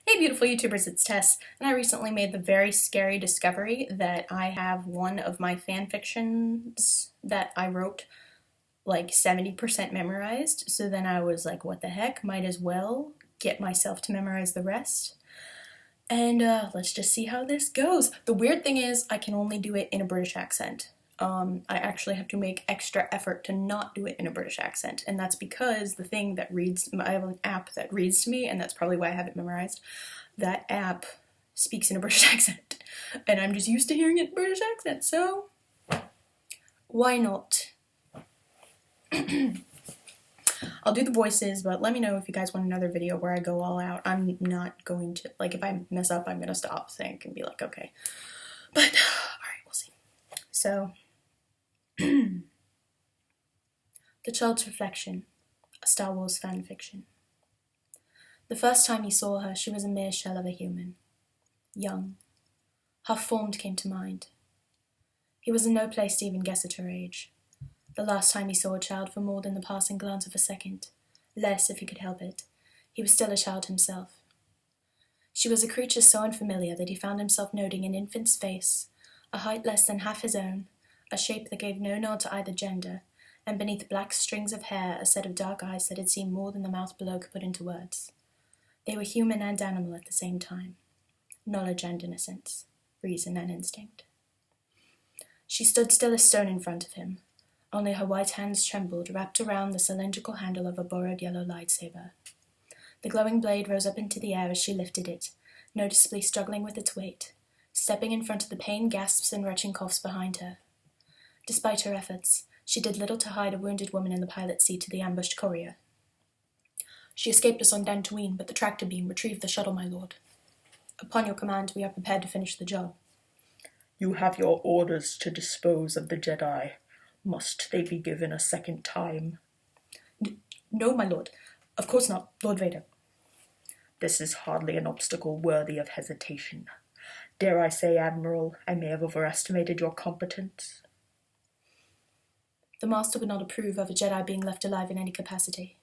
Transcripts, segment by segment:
Hey beautiful YouTubers, it's Tess, and I recently made the very scary discovery that I have one of my fan fictions that I wrote like 70% memorized, so then I was like, what the heck, might as well get myself to memorize the rest. And let's just see how this goes. The weird thing is I can only do it in a British accent. I actually have to make extra effort to not do it in a British accent, and that's because the thing that reads, I have an app that reads to me, and that's probably why I have it memorized. That app speaks in a British accent, and I'm just used to hearing it in a British accent, so why not? I'll do the voices, but let me know if you guys want another video where I go all out. I'm not going to, like, if I mess up, I'm gonna stop, think, and be like, okay. But, alright, we'll see. So, The Child's Reflection, a Star Wars fanfiction. The first time he saw her, she was a mere shell of a human. Young. Half-formed came to mind. He was in no place to even guess at her age. The last time he saw a child for more than the passing glance of a second, less if he could help it, he was still a child himself. She was a creature so unfamiliar that he found himself noting an infant's face, a height less than half his own, a shape that gave no nod to either gender, and beneath black strings of hair a set of dark eyes that had seen more than the mouth below could put into words. They were human and animal at the same time. Knowledge and innocence, reason and instinct. She stood still as stone in front of him. Only her white hands trembled, wrapped around the cylindrical handle of a borrowed yellow lightsaber. The glowing blade rose up into the air as she lifted it, noticeably struggling with its weight, stepping in front of the pain gasps and retching coughs behind her. Despite her efforts, she did little to hide a wounded woman in the pilot's seat to the ambushed courier. She escaped us on Dantooine, but the tractor beam retrieved the shuttle, my lord. Upon your command, we are prepared to finish the job. You have your orders to dispose of the Jedi. Must they be given a second time? No, my lord. Of course not, Lord Vader. This is hardly an obstacle worthy of hesitation. Dare I say, Admiral, I may have overestimated your competence. The Master would not approve of a Jedi being left alive in any capacity.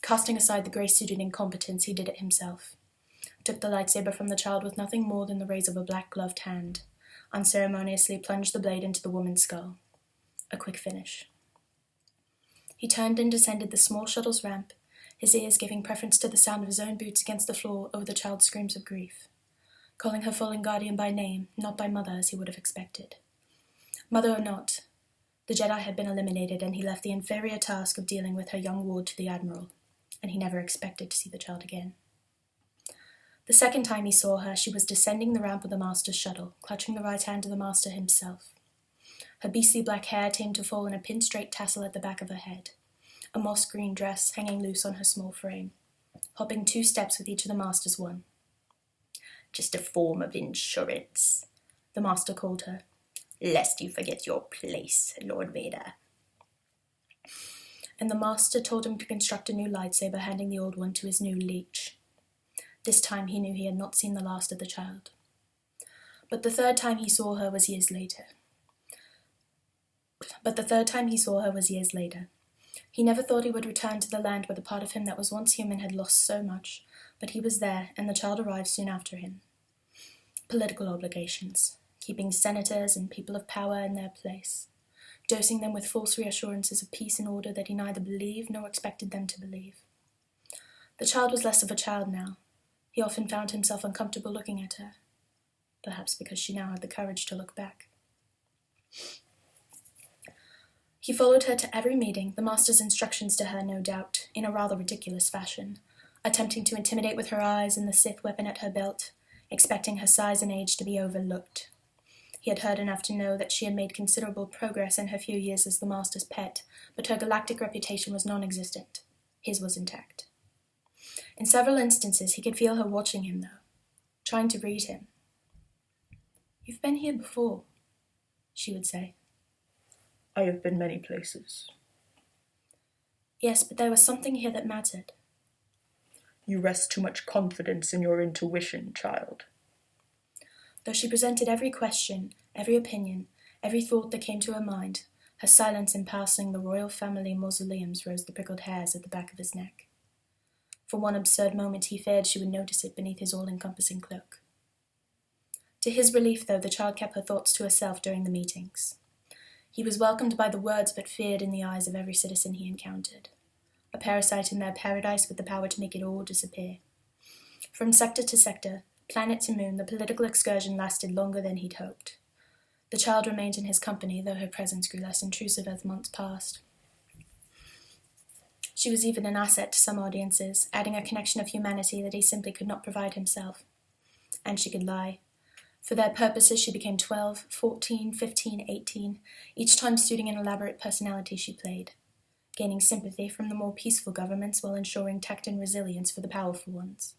Casting aside the grey-suited incompetence, he did it himself. Took the lightsaber from the child with nothing more than the raise of a black-gloved hand, unceremoniously plunged the blade into the woman's skull. A quick finish. He turned and descended the small shuttle's ramp, his ears giving preference to the sound of his own boots against the floor over the child's screams of grief, calling her fallen guardian by name, not by mother as he would have expected. Mother or not, the Jedi had been eliminated, and he left the inferior task of dealing with her young ward to the Admiral, and he never expected to see the child again. The second time he saw her, she was descending the ramp of the Master's shuttle, clutching the right hand of the Master himself. Her beastly black hair tamed to fall in a pin-straight tassel at the back of her head, a moss-green dress hanging loose on her small frame, hopping 2 steps with each of the Master's one. Just a form of insurance, the Master called her, lest you forget your place, Lord Vader. And the Master told him to construct a new lightsaber, handing the old one to his new leech. This time he knew he had not seen the last of the child. But the third time he saw her was years later. He never thought he would return to the land where the part of him that was once human had lost so much, but he was there, and the child arrived soon after him. Political obligations, keeping senators and people of power in their place, dosing them with false reassurances of peace and order that he neither believed nor expected them to believe. The child was less of a child now. He often found himself uncomfortable looking at her, perhaps because she now had the courage to look back. He followed her to every meeting, the Master's instructions to her, no doubt, in a rather ridiculous fashion, attempting to intimidate with her eyes and the Sith weapon at her belt, expecting her size and age to be overlooked. He had heard enough to know that she had made considerable progress in her few years as the Master's pet, but her galactic reputation was non-existent. His was intact. In several instances he could feel her watching him, though, trying to read him. "You've been here before," she would say. I have been many places. Yes, but there was something here that mattered. You rest too much confidence in your intuition, child. Though she presented every question, every opinion, every thought that came to her mind, her silence in passing the royal family mausoleums rose the prickled hairs at the back of his neck. For one absurd moment he feared she would notice it beneath his all-encompassing cloak. To his relief, though, the child kept her thoughts to herself during the meetings. He was welcomed by the words but feared in the eyes of every citizen he encountered. A parasite in their paradise with the power to make it all disappear. From sector to sector, planet to moon, the political excursion lasted longer than he'd hoped. The child remained in his company, though her presence grew less intrusive as months passed. She was even an asset to some audiences, adding a connection of humanity that he simply could not provide himself. And she could lie. For their purposes, she became 12, 14, 15, 18, each time suiting an elaborate personality she played, gaining sympathy from the more peaceful governments while ensuring tact and resilience for the powerful ones.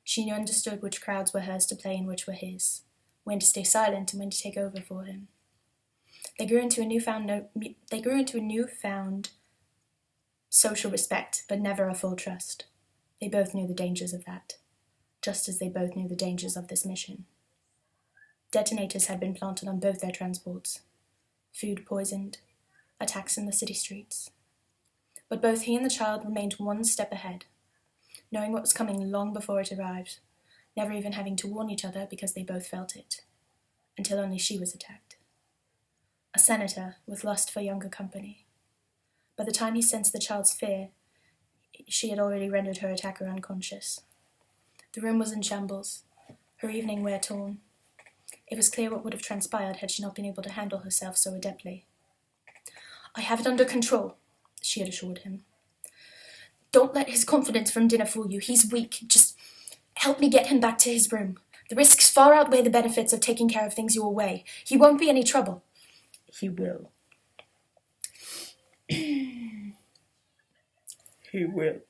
She understood which crowds were hers to play and which were his, when to stay silent and when to take over for him. They grew into a newfound social respect, but never a full trust. They both knew the dangers of that, just as they both knew the dangers of this mission. Detonators had been planted on both their transports. Food poisoned. Attacks in the city streets. But both he and the child remained one step ahead, knowing what was coming long before it arrived, never even having to warn each other because they both felt it, until only she was attacked. A senator with lust for younger company. By the time he sensed the child's fear, she had already rendered her attacker unconscious. The room was in shambles, her evening wear torn. It was clear what would have transpired had she not been able to handle herself so adeptly. "I have it under control," she had assured him. "Don't let his confidence from dinner fool you. He's weak. Just help me get him back to his room. The risks far outweigh the benefits of taking care of things your way. He won't be any trouble." He will. He will.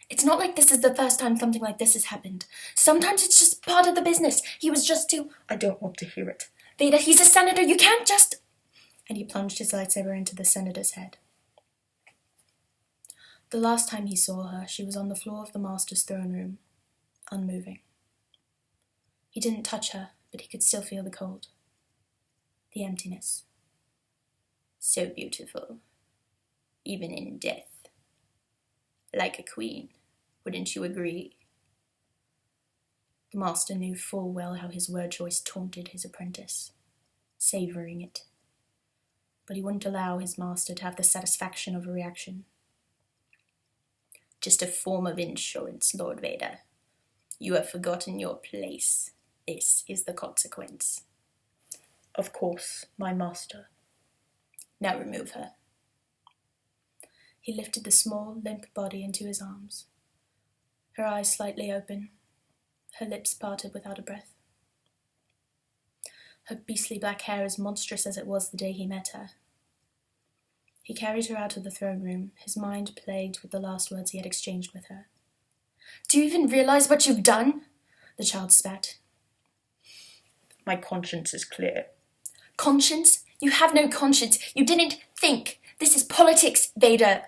"It's not like this is the first time something like this has happened. Sometimes it's just part of the business. He was just too—" I don't want to hear it. "Vader, he's a senator. You can't just—" And he plunged his lightsaber into the senator's head. The last time he saw her, she was on the floor of the master's throne room, unmoving. He didn't touch her, but he could still feel the cold. The emptiness. So beautiful, even in death. Like a queen, wouldn't you agree? The master knew full well how his word choice taunted his apprentice, savouring it. But he wouldn't allow his master to have the satisfaction of a reaction. "Just a form of insurance, Lord Vader. You have forgotten your place. This is the consequence." "Of course, my master." "Now remove her." He lifted the small, limp body into his arms, her eyes slightly open, her lips parted without a breath. Her beastly black hair as monstrous as it was the day he met her. He carried her out of the throne room, his mind plagued with the last words he had exchanged with her. "Do you even realize what you've done?" the child spat. "My conscience is clear." "Conscience? You have no conscience. You didn't think. This is politics, Vader.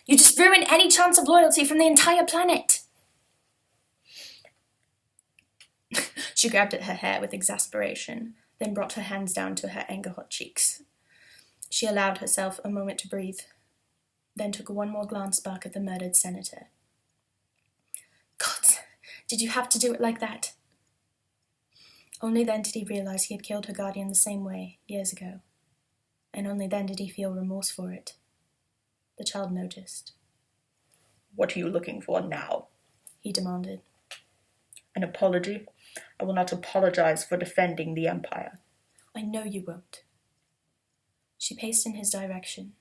You just ruin any chance of loyalty from the entire planet." She grabbed at her hair with exasperation, then brought her hands down to her anger-hot cheeks. She allowed herself a moment to breathe, then took one more glance back at the murdered senator. "God, did you have to do it like that?" Only then did he realize he had killed her guardian the same way, years ago. And only then did he feel remorse for it. The child noticed. "What are you looking for now?" he demanded. "An apology? I will not apologize for defending the Empire." "I know you won't." She paced in his direction,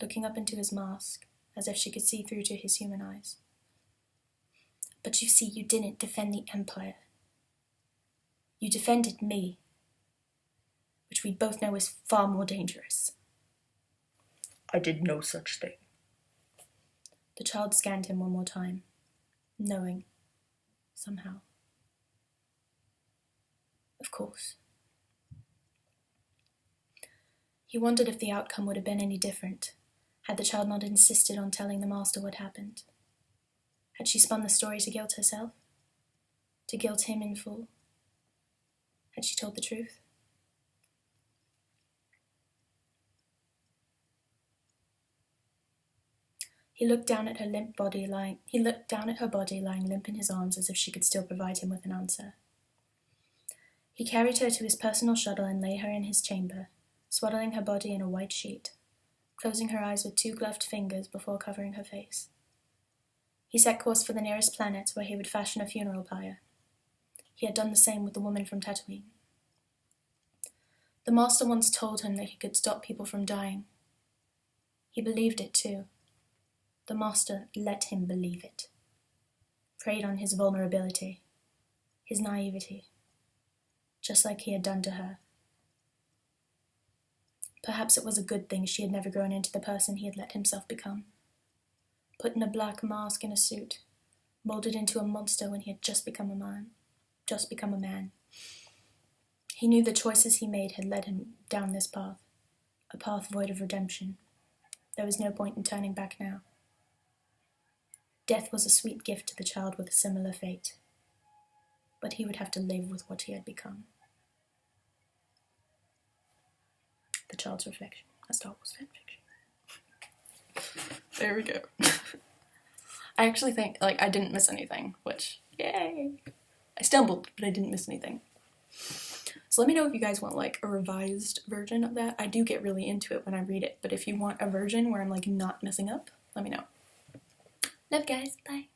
looking up into his mask, as if she could see through to his human eyes. "But you see, you didn't defend the Empire. You defended me, which we both know is far more dangerous." "I did no such thing." The child scanned him one more time, knowing, somehow. Of course. He wondered if the outcome would have been any different, had the child not insisted on telling the master what happened. Had she spun the story to guilt herself? To guilt him in full? Had she told the truth? He looked down at her body lying limp in his arms as if she could still provide him with an answer. He carried her to his personal shuttle and lay her in his chamber, swaddling her body in a white sheet, closing her eyes with 2 gloved fingers before covering her face. He set course for the nearest planet where he would fashion a funeral pyre. He had done the same with the woman from Tatooine. The Master once told him that he could stop people from dying. He believed it too. The Master let him believe it. Preyed on his vulnerability, his naivety, just like he had done to her. Perhaps it was a good thing she had never grown into the person he had let himself become. Put in a black mask and a suit, molded into a monster when he had just become a man. He knew the choices he made had led him down this path, a path void of redemption. There was no point in turning back now. Death was a sweet gift to the child with a similar fate, but he would have to live with what he had become. The Child's Reflection, a Star Wars fanfiction. There we go. I actually think, I didn't miss anything, which, yay! I stumbled, but I didn't miss anything. So let me know if you guys want, a revised version of that. I do get really into it when I read it, but if you want a version where I'm, not messing up, let me know. Love you guys, bye!